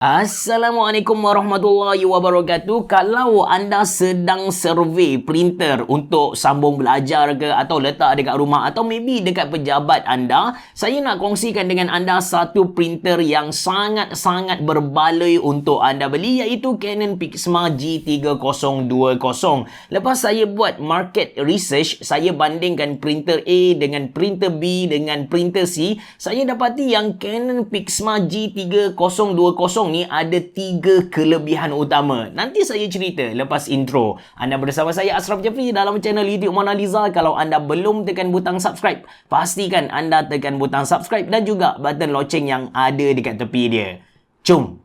Assalamualaikum warahmatullahi wabarakatuh. Kalau anda sedang survey printer untuk sambung belajar ke atau letak dekat rumah atau maybe dekat pejabat anda, saya nak kongsikan dengan anda satu printer yang sangat-sangat berbaloi untuk anda beli, iaitu Canon PIXMA G3020. Lepas saya buat market research, saya bandingkan printer A dengan printer B dengan printer C, saya dapati yang Canon PIXMA G3020 ni ada 3 kelebihan utama. Nanti saya cerita lepas intro. Anda bersama saya Ashraf Jeffrey dalam channel YouTube Mona Lisa. Kalau anda belum tekan butang subscribe, pastikan anda tekan butang subscribe dan juga button loceng yang ada dekat tepi dia. Jom!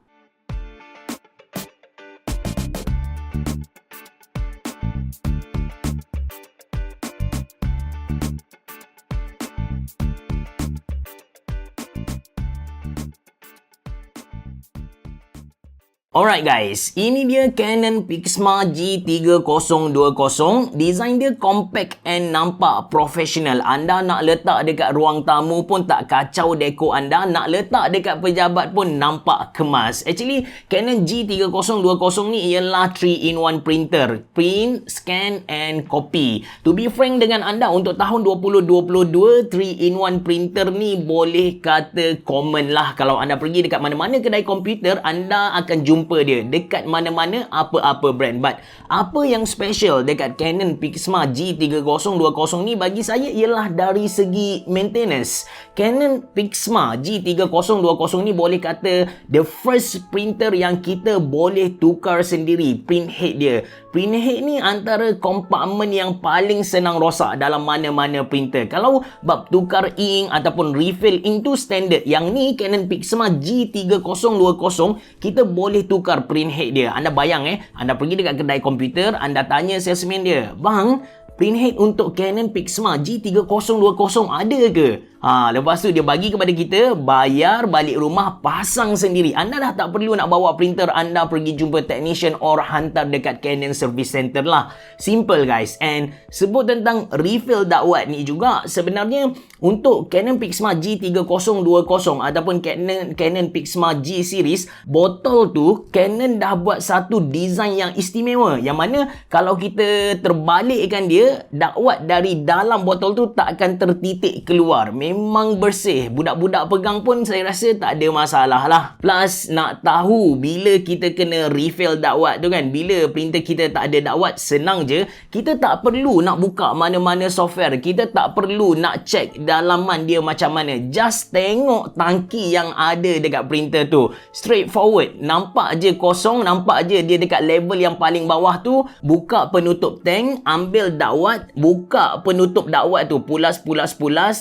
Alright guys, ini dia Canon PIXMA G3020. Design dia compact and nampak profesional. Anda nak letak dekat ruang tamu pun tak kacau dekor anda. Nak letak dekat pejabat pun nampak kemas. Actually, Canon G3020 ni ialah 3-in-1 printer. Print, scan and copy. To be frank dengan anda, untuk tahun 2022, 3-in-1 printer ni boleh kata common lah. Kalau anda pergi dekat mana-mana kedai komputer, anda akan jumpa dia dekat mana-mana apa-apa brand. But apa yang special dekat Canon PIXMA G3020 ni bagi saya ialah dari segi maintenance. Canon PIXMA G3020 ni boleh kata the first printer yang kita boleh tukar sendiri print head dia. Print head ni antara kompartmen yang paling senang rosak dalam mana-mana printer. Kalau bab tukar ink ataupun refill ink tu standard. Yang ni Canon PIXMA G3020 kita boleh tukar print head dia. Anda bayang anda pergi dekat kedai komputer, anda tanya salesman dia, "Bang, print head untuk Canon PIXMA G3020 ada ke?" Lepas tu dia bagi kepada kita, bayar, balik rumah, pasang sendiri. Anda dah tak perlu nak bawa printer anda pergi jumpa technician or hantar dekat Canon Service Center lah. Simple guys. And sebut tentang refill dakwat ni juga, sebenarnya untuk Canon PIXMA G3020 ataupun Canon PIXMA G series, botol tu Canon dah buat satu design yang istimewa, yang mana kalau kita terbalikkan dia, dakwat dari dalam botol tu tak akan tertitik keluar. Memang bersih. Budak-budak pegang pun saya rasa tak ada masalah lah. Plus, nak tahu bila kita kena refill dakwat tu kan, bila printer kita tak ada dakwat, senang je. Kita tak perlu nak buka mana-mana software. Kita tak perlu nak check dalaman dia macam mana. Just tengok tangki yang ada dekat printer tu. Straightforward. Nampak je kosong, nampak je dia dekat level yang paling bawah tu. Buka penutup tank, ambil dakwat, buka penutup dakwat tu, pulas,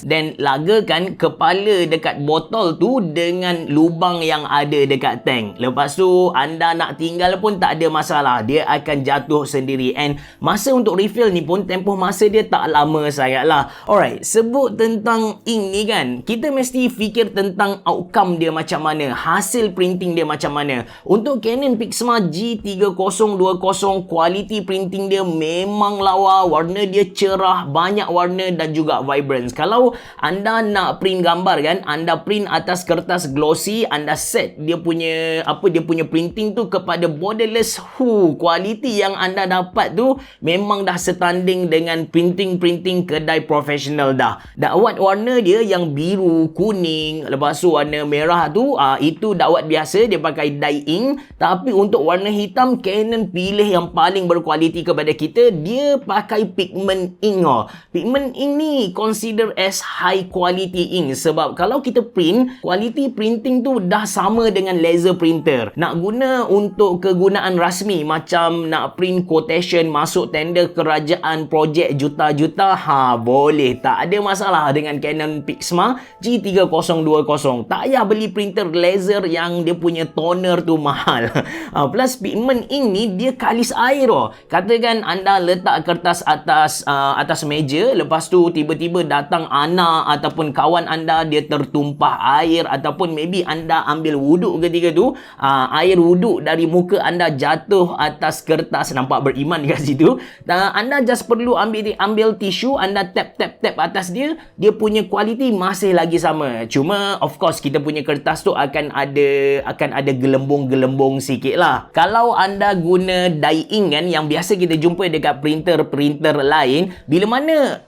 dan lagakan kepala dekat botol tu dengan lubang yang ada dekat tank. Lepas tu anda nak tinggal pun tak ada masalah, dia akan jatuh sendiri. And masa untuk refill ni pun tempoh masa dia tak lama sangat lah. Alright, sebut tentang ink ni kan, kita mesti fikir tentang outcome dia macam mana, hasil printing dia macam mana. Untuk Canon PIXMA G3020, quality printing dia memang lawa, warna dia cerah, banyak warna dan juga vibrance. Kalau anda nak print gambar kan, anda print atas kertas glossy, anda set dia punya printing tu kepada borderless, quality yang anda dapat tu memang dah setanding dengan printing kedai profesional dah. Dakwat warna dia yang biru, kuning, lepas tu warna merah tu, itu dakwat biasa, dia pakai dye ink. Tapi untuk warna hitam, Canon pilih yang paling berkualiti kepada kita, dia pakai pigment ink. Pigment ink ni consider as high quality ink, sebab kalau kita print, quality printing tu dah sama dengan laser printer. Nak guna untuk kegunaan rasmi macam nak print quotation, masuk tender kerajaan, projek juta-juta, boleh, tak ada masalah dengan Canon PIXMA G3020. Tak payah beli printer laser yang dia punya toner tu mahal. Plus pigment ink ni dia kalis air. Katakan anda letak kertas atas meja, lepas tu tiba-tiba datang anak ataupun kawan anda dia tertumpah air, ataupun maybe anda ambil wuduk ketika tu, air wuduk dari muka anda jatuh atas kertas, nampak beriman kat situ. Anda just perlu ambil tisu, anda tap atas dia punya kualiti masih lagi sama. Cuma of course kita punya kertas tu akan ada gelembung-gelembung sikit lah. Kalau anda guna dye ink kan, yang biasa kita jumpa dekat printer lain, bila mana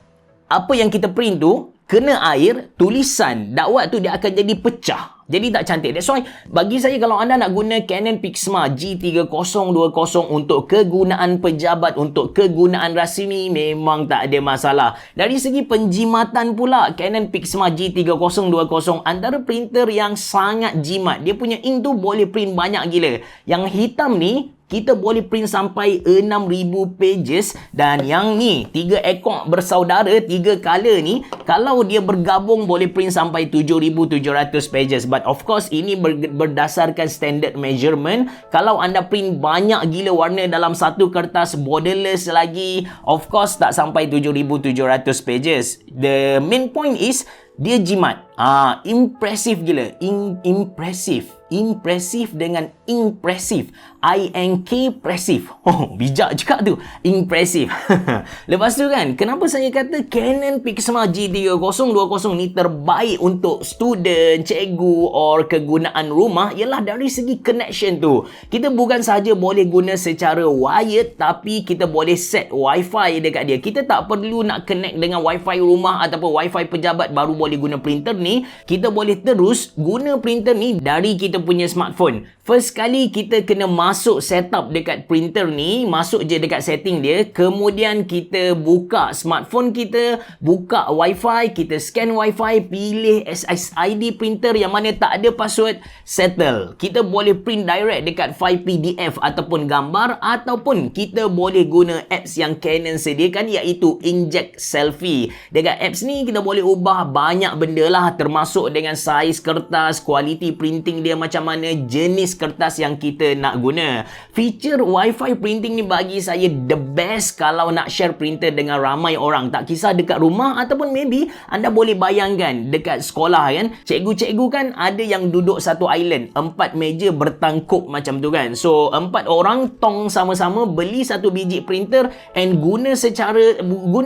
apa yang kita print tu kena air, tulisan dakwat tu dia akan jadi pecah. Jadi tak cantik. That's why bagi saya, kalau anda nak guna Canon PIXMA G3020 untuk kegunaan pejabat, untuk kegunaan rasmi, memang tak ada masalah. Dari segi penjimatan pula, Canon PIXMA G3020 antara printer yang sangat jimat. Dia punya ink tu boleh print banyak gila. Yang hitam ni kita boleh print sampai 6,000 pages, dan yang ni 3 ekor bersaudara, 3 color ni, kalau dia bergabung boleh print sampai 7,700 pages. But of course ini berdasarkan standard measurement. Kalau anda print banyak gila warna dalam satu kertas borderless lagi, of course tak sampai 7,700 pages. The main point is dia jimat. Impressive gila. Impressive dengan impressive. INK-pressive. Bijak juga tu. Impressive. Lepas tu kan, kenapa saya kata Canon PIXMA G3020 ni terbaik untuk student, cikgu or kegunaan rumah, ialah dari segi connection tu. Kita bukan sahaja boleh guna secara wired, tapi kita boleh set wifi dekat dia. Kita tak perlu nak connect dengan wifi rumah ataupun wifi pejabat baru boleh guna printer ni. Kita boleh terus guna printer ni dari kita punya smartphone. First kali kita kena masuk setup dekat printer ni, masuk je dekat setting dia, kemudian kita buka smartphone kita, buka wifi, kita scan wifi, pilih SSID printer yang mana tak ada password, settle. Kita boleh print direct dekat file PDF ataupun gambar, ataupun kita boleh guna apps yang Canon sediakan, iaitu Inject Selfie. Dekat apps ni kita boleh ubah banyak benda lah, termasuk dengan saiz kertas, kualiti printing dia macam mana, jenis kertas yang kita nak guna. Feature Wi-Fi printing ni bagi saya the best kalau nak share printer dengan ramai orang. Tak kisah dekat rumah ataupun maybe anda boleh bayangkan dekat sekolah kan, cikgu-cikgu kan ada yang duduk satu island, 4 meja bertangkup macam tu kan. So 4 orang tong sama-sama beli satu biji printer and guna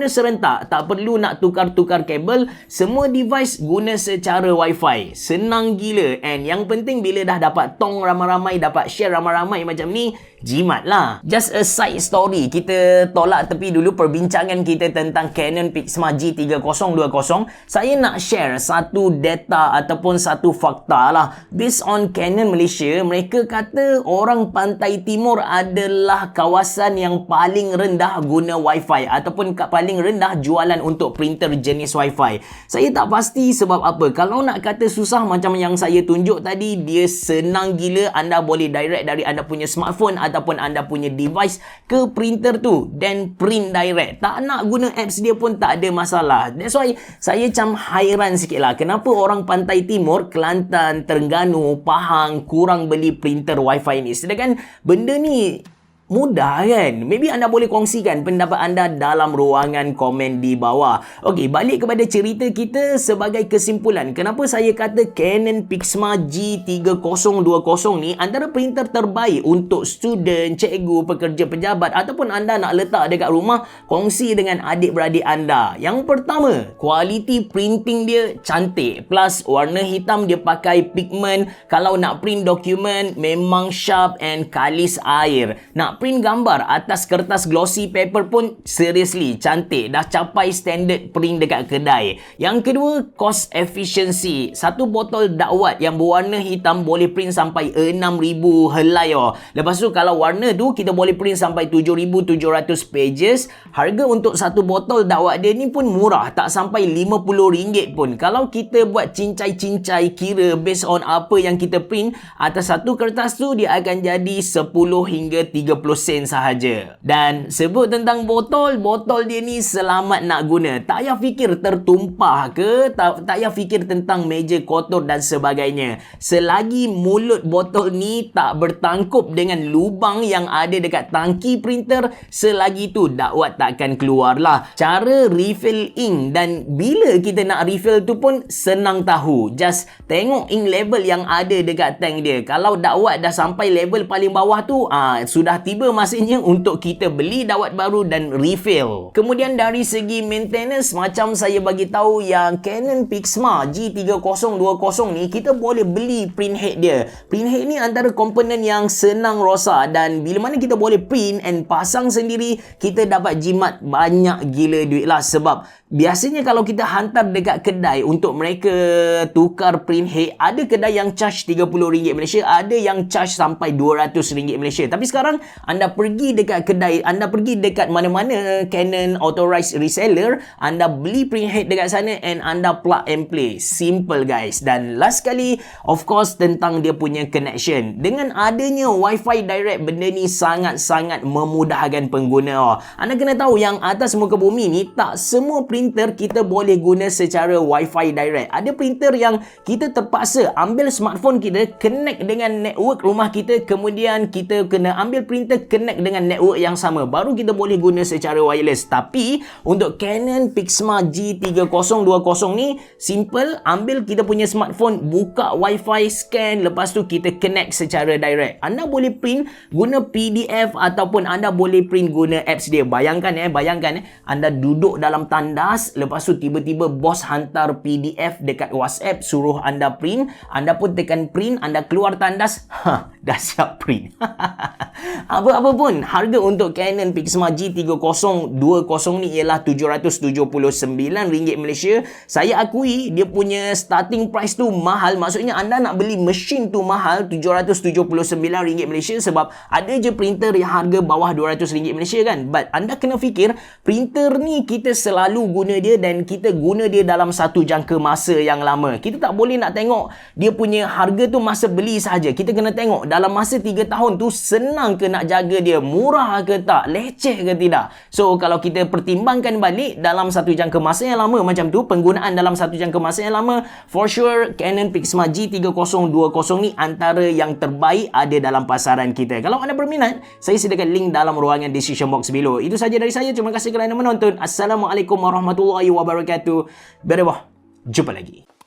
serentak. Tak perlu nak tukar-tukar kabel, semua device guna secara Wi-Fi. Senang gila, and yang penting bila dah dapat tong ramai-ramai, dapat share ramai-ramai macam ni, jimat lah. Just a side story, kita tolak tepi dulu perbincangan kita tentang Canon PIXMA G3020. Saya nak share satu data ataupun satu fakta lah. Based on Canon Malaysia, mereka kata orang Pantai Timur adalah kawasan yang paling rendah guna Wi-Fi ataupun paling rendah jualan untuk printer jenis Wi-Fi. Saya tak pasti sebab apa. Kalau nak kata susah macam yang saya tunjuk tadi, dia senang gila. Anda boleh direct dari anda punya smartphone ataupun anda punya device ke printer tu dan print direct. Tak nak guna apps dia pun tak ada masalah. That's why saya macam hairan sikit lah, kenapa orang Pantai Timur, Kelantan, Terengganu, Pahang kurang beli printer Wi-Fi ni. Sedangkan benda ni mudah kan? Maybe anda boleh kongsikan pendapat anda dalam ruangan komen di bawah. Okey, balik kepada cerita kita. Sebagai kesimpulan, kenapa saya kata Canon PIXMA G3020 ni antara printer terbaik untuk student, cikgu, pekerja pejabat ataupun anda nak letak dekat rumah, kongsi dengan adik-beradik anda. Yang pertama, kualiti printing dia cantik. Plus warna hitam dia pakai pigment. Kalau nak print dokumen memang sharp and kalis air. Nak print gambar atas kertas glossy paper pun seriously cantik. Dah capai standard print dekat kedai. Yang kedua, cost efficiency. Satu botol dakwat yang berwarna hitam boleh print sampai 6,000 helai. Lepas tu kalau warna tu kita boleh print sampai 7,700 pages. Harga untuk satu botol dakwat dia ni pun murah. Tak sampai RM50 pun. Kalau kita buat cincai-cincai kira based on apa yang kita print atas satu kertas tu, dia akan jadi 10 hingga 30 sen sahaja. Dan sebut tentang botol dia ni selamat nak guna. Tak payah fikir tertumpah ke, tak payah fikir tentang meja kotor dan sebagainya. Selagi mulut botol ni tak bertangkup dengan lubang yang ada dekat tangki printer, selagi tu dakwat tak akan keluar lah. Cara refill ink, dan bila kita nak refill tu pun senang tahu. Just tengok ink level yang ada dekat tank dia. Kalau dakwat dah sampai level paling bawah tu, sudah tiba masanya untuk kita beli dakwat baru dan refill. Kemudian dari segi maintenance, macam saya bagi tahu yang Canon PIXMA G3020 ni, kita boleh beli print head dia. Print head ni antara komponen yang senang rosak, dan bila mana kita boleh print and pasang sendiri, kita dapat jimat banyak gila duit lah. Sebab biasanya kalau kita hantar dekat kedai untuk mereka tukar print head, ada kedai yang charge RM30 Malaysia, ada yang charge sampai RM200 Malaysia. Tapi sekarang anda pergi dekat kedai, anda pergi dekat mana-mana Canon authorized reseller, anda beli print head dekat sana and anda plug and play. Simple guys. Dan last kali, of course, tentang dia punya connection. Dengan adanya Wi-Fi direct, benda ni sangat-sangat memudahkan pengguna. Anda kena tahu yang atas muka bumi ni, tak semua printer kita boleh guna secara Wi-Fi direct. Ada printer yang kita terpaksa ambil smartphone kita, connect dengan network rumah kita, kemudian kita kena ambil printer, connect dengan network yang sama, baru kita boleh guna secara wireless. Tapi untuk Canon PIXMA G3020 ni simple, ambil kita punya smartphone, buka Wi-Fi, scan, lepas tu kita connect secara direct. Anda boleh print guna PDF ataupun anda boleh print guna apps dia. Bayangkan anda duduk dalam tandas, lepas tu tiba-tiba bos hantar PDF dekat WhatsApp, suruh anda print, anda pun tekan print, anda keluar tandas, dah siap print. Apa-apa pun, harga untuk Canon PIXMA G3020 ni ialah RM779 Malaysia. Saya akui dia punya starting price tu mahal. Maksudnya anda nak beli mesin tu mahal, RM779 Malaysia, sebab ada je printer yang harga bawah RM200 Malaysia kan. But anda kena fikir, printer ni kita selalu guna dia dan kita guna dia dalam satu jangka masa yang lama. Kita tak boleh nak tengok dia punya harga tu masa beli sahaja. Kita kena tengok dalam masa 3 tahun tu senang ke nak jaga dia, murah ke tak, leceh ke tidak. So kalau kita pertimbangkan balik dalam satu jangka masa yang lama macam tu, penggunaan dalam satu jangka masa yang lama, for sure Canon PIXMA G3020 ni antara yang terbaik ada dalam pasaran kita. Kalau anda berminat, saya sediakan link dalam ruangan description box below. Itu saja dari saya. Terima kasih kerana menonton. Assalamualaikum warahmatullahi wabarakatuh. Jumpa lagi.